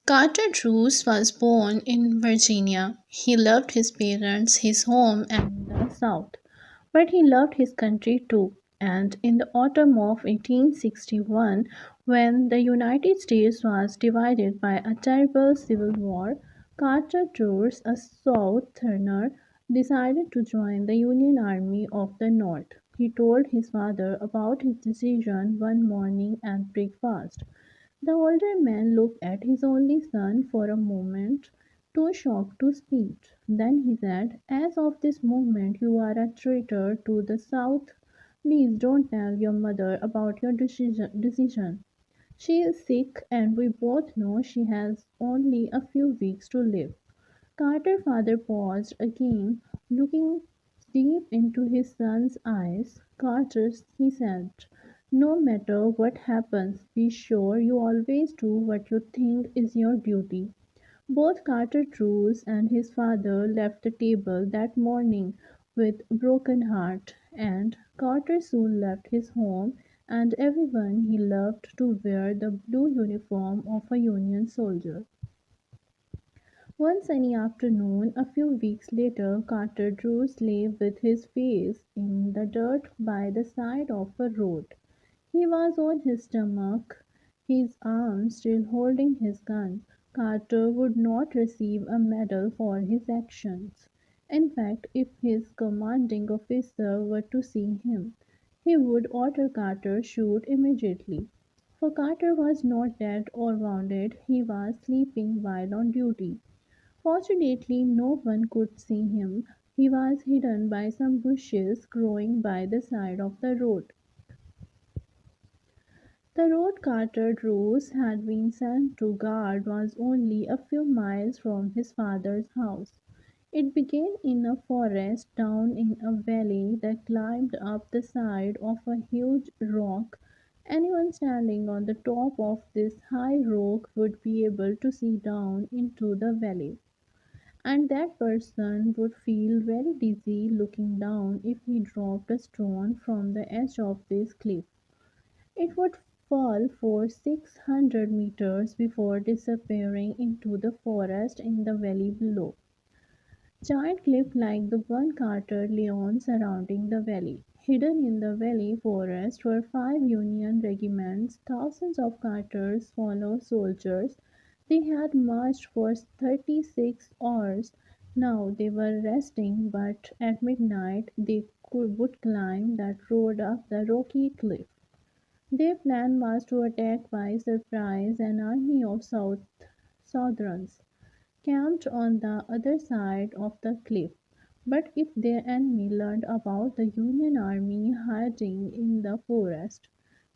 Carter Drews was born in Virginia. He loved his parents, his home, and the South. But he loved his country too. And in the autumn of 1861, when the United States was divided by a terrible civil war, Carter Drews, a Southerner, decided to join the Union Army of the North. He told his father about his decision one morning at breakfast. The older man looked at his only son for a moment, too shocked to speak. Then he said, "As of this moment, you are a traitor to the South. Please don't tell your mother about your decision. She is sick, and we both know she has only a few weeks to live." Carter's father paused again, looking deep into his son's eyes. "Carter," he said, "no matter what happens, be sure you always do what you think is your duty." Both Carter Drews and his father left the table that morning with a broken heart, and Carter soon left his home and everyone he loved to wear the blue uniform of a Union soldier. One sunny afternoon, a few weeks later, Carter Drews lay with his face in the dirt by the side of a road. He was on his stomach, his arms still holding his gun. Carter would not receive a medal for his actions. In fact, if his commanding officer were to see him, he would order Carter shoot immediately. For Carter was not dead or wounded, he was sleeping while on duty. Fortunately, no one could see him. He was hidden by some bushes growing by the side of the road. The road Carter Drews had been sent to guard was only a few miles from his father's house. It began in a forest down in a valley that climbed up the side of a huge rock. Anyone standing on the top of this high rock would be able to see down into the valley. And that person would feel very dizzy looking down if he dropped a stone from the edge of this cliff. It would fall for 600 meters before disappearing into the forest in the valley below. Giant cliffs like the one Carter lay on surrounding the valley. Hidden in the valley forest were 5 Union regiments, thousands of Carter's fellow soldiers. They had marched for 36 hours. Now they were resting, but at midnight they would climb that road up the rocky cliff. Their plan was to attack by surprise an army of Southrons camped on the other side of the cliff. But if their enemy learned about the Union army hiding in the forest,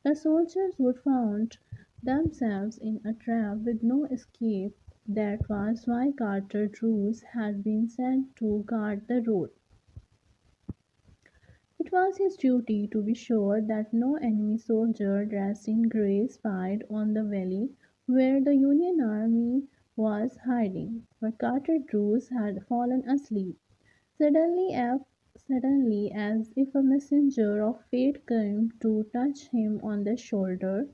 the soldiers would find themselves in a trap with no escape. That was why Carter Drews had been sent to guard the road. It was his duty to be sure that no enemy soldier dressed in grey spied on the valley where the Union army was hiding. But Carter Drews had fallen asleep. Suddenly, suddenly, as if a messenger of fate came to touch him on the shoulder,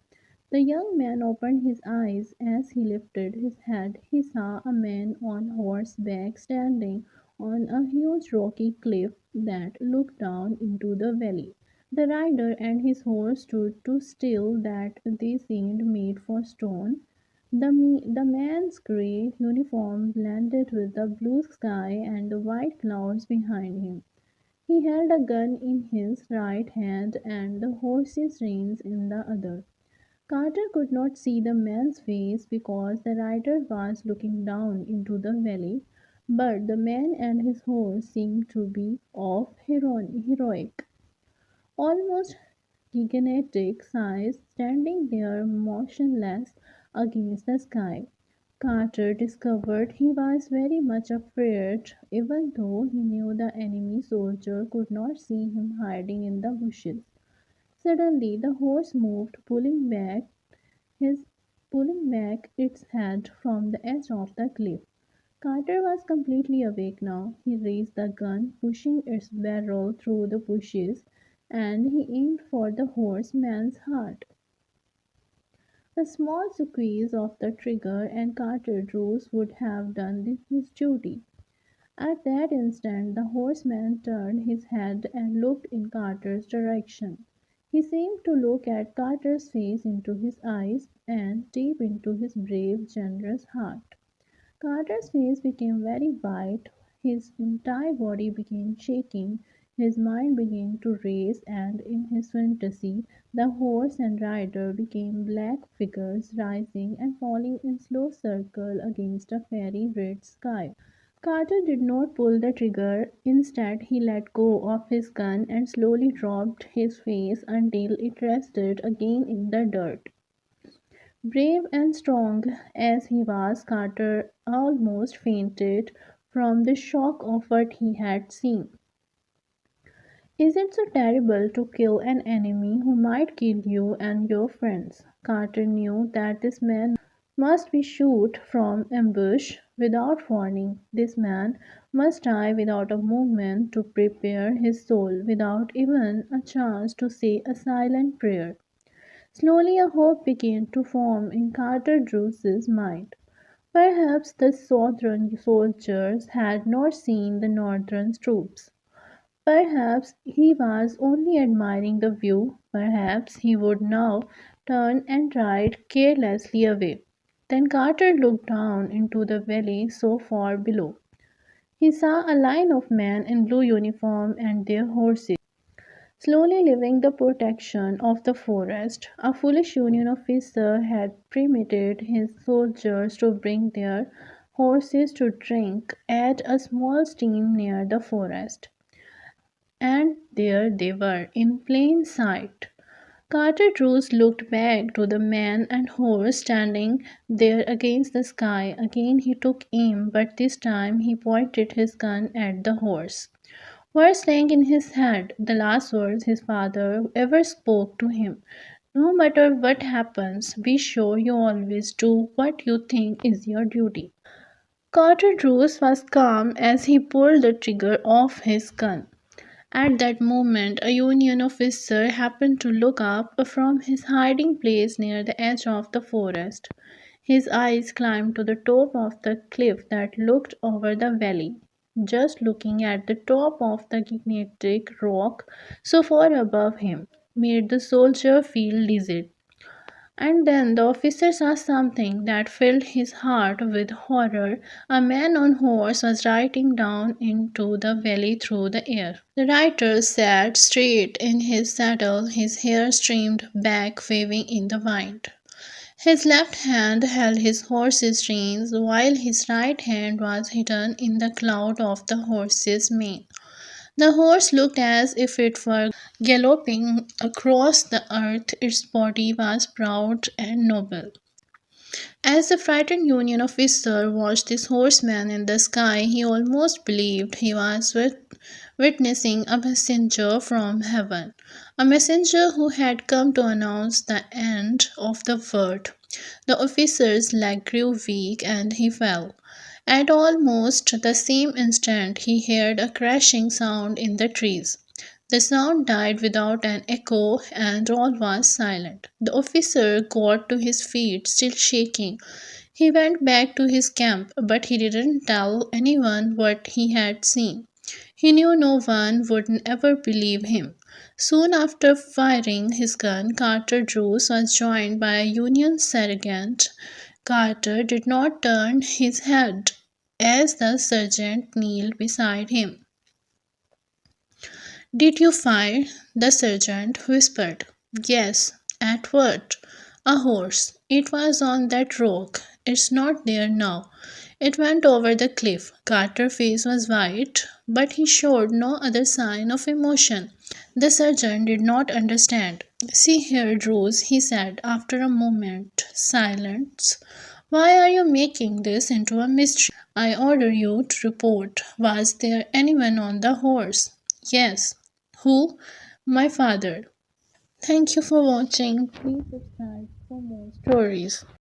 the young man opened his eyes. As he lifted his head, he saw a man on horseback standing on a huge rocky cliff that looked down into the valley. The rider and his horse stood so still that they seemed made for stone. The man's grey uniform blended with the blue sky and the white clouds behind him. He held a gun in his right hand and the horse's reins in the other. Carter could not see the man's face because the rider was looking down into the valley, but the man and his horse seemed to be of heroic, almost gigantic size, standing there motionless against the sky. Carter discovered he was very much afraid, even though he knew the enemy soldier could not see him hiding in the bushes. Suddenly the horse moved, his pulling back its head from the edge of the cliff. Carter was completely awake now. He raised the gun, pushing its barrel through the bushes, and he aimed for the horseman's heart. A small squeeze of the trigger and Carter Drews would have done his duty. At that instant the horseman turned his head and looked in Carter's direction. He seemed to look at Carter's face, into his eyes, and deep into his brave, generous heart. Carter's face became very white, his entire body began shaking, his mind began to race, and in his fantasy the horse and rider became black figures rising and falling in slow circle against a fairy red sky. Carter did not pull the trigger. Instead, he let go of his gun and slowly dropped his face until it rested again in the dirt. Brave and strong as he was, Carter almost fainted from the shock of what he had seen. Is it so terrible to kill an enemy who might kill you and your friends? Carter knew that this man must be shot from ambush without warning. This man must die without a movement to prepare his soul, without even a chance to say a silent prayer. Slowly a hope began to form in Carter Drew's mind. Perhaps the Southern soldiers had not seen the Northern troops. Perhaps he was only admiring the view. Perhaps he would now turn and ride carelessly away. Then Carter looked down into the valley so far below. He saw a line of men in blue uniform and their horses, slowly leaving the protection of the forest. A foolish Union officer had permitted his soldiers to bring their horses to drink at a small stream near the forest. And there they were, in plain sight. Carter Drews looked back to the man and horse standing there against the sky. Again he took aim, but this time he pointed his gun at the horse. Words rang in his head, the last words his father ever spoke to him. No matter what happens, be sure you always do what you think is your duty. Carter Drews was calm as he pulled the trigger of his gun. At that moment, a Union officer happened to look up from his hiding place near the edge of the forest. His eyes climbed to the top of the cliff that looked over the valley. Just looking at the top of the gigantic rock so far above him made the soldier feel dizzy. And then the officer saw something that filled his heart with horror. A man on horse was riding down into the valley through the air. The rider sat straight in his saddle, his hair streamed back, waving in the wind. His left hand held his horse's reins, while his right hand was hidden in the cloud of the horse's mane. The horse looked as if it were galloping across the earth. Its body was proud and noble. As the frightened Union officer watched this horseman in the sky, he almost believed he was witnessing a messenger from heaven, a messenger who had come to announce the end of the world. The officer's leg grew weak and he fell. At almost the same instant, he heard a crashing sound in the trees. The sound died without an echo, and all was silent. The officer got to his feet, still shaking. He went back to his camp, but he didn't tell anyone what he had seen. He knew no one would ever believe him. Soon after firing his gun, Carter Drews was joined by a Union sergeant. Carter did not turn his head as the sergeant kneeled beside him. "Did you fire?" the sergeant whispered. "Yes." "At what?" "A horse. It was on that rock. It's not there now. It went over the cliff." Carter's face was white, but he showed no other sign of emotion. The sergeant did not understand. "See here, Drews," he said after a moment's silence. "Why are you making this into a mystery? I order you to report. Was there anyone on the horse?" "Yes." "Who?" "My father." Thank you for watching. Please subscribe for more stories.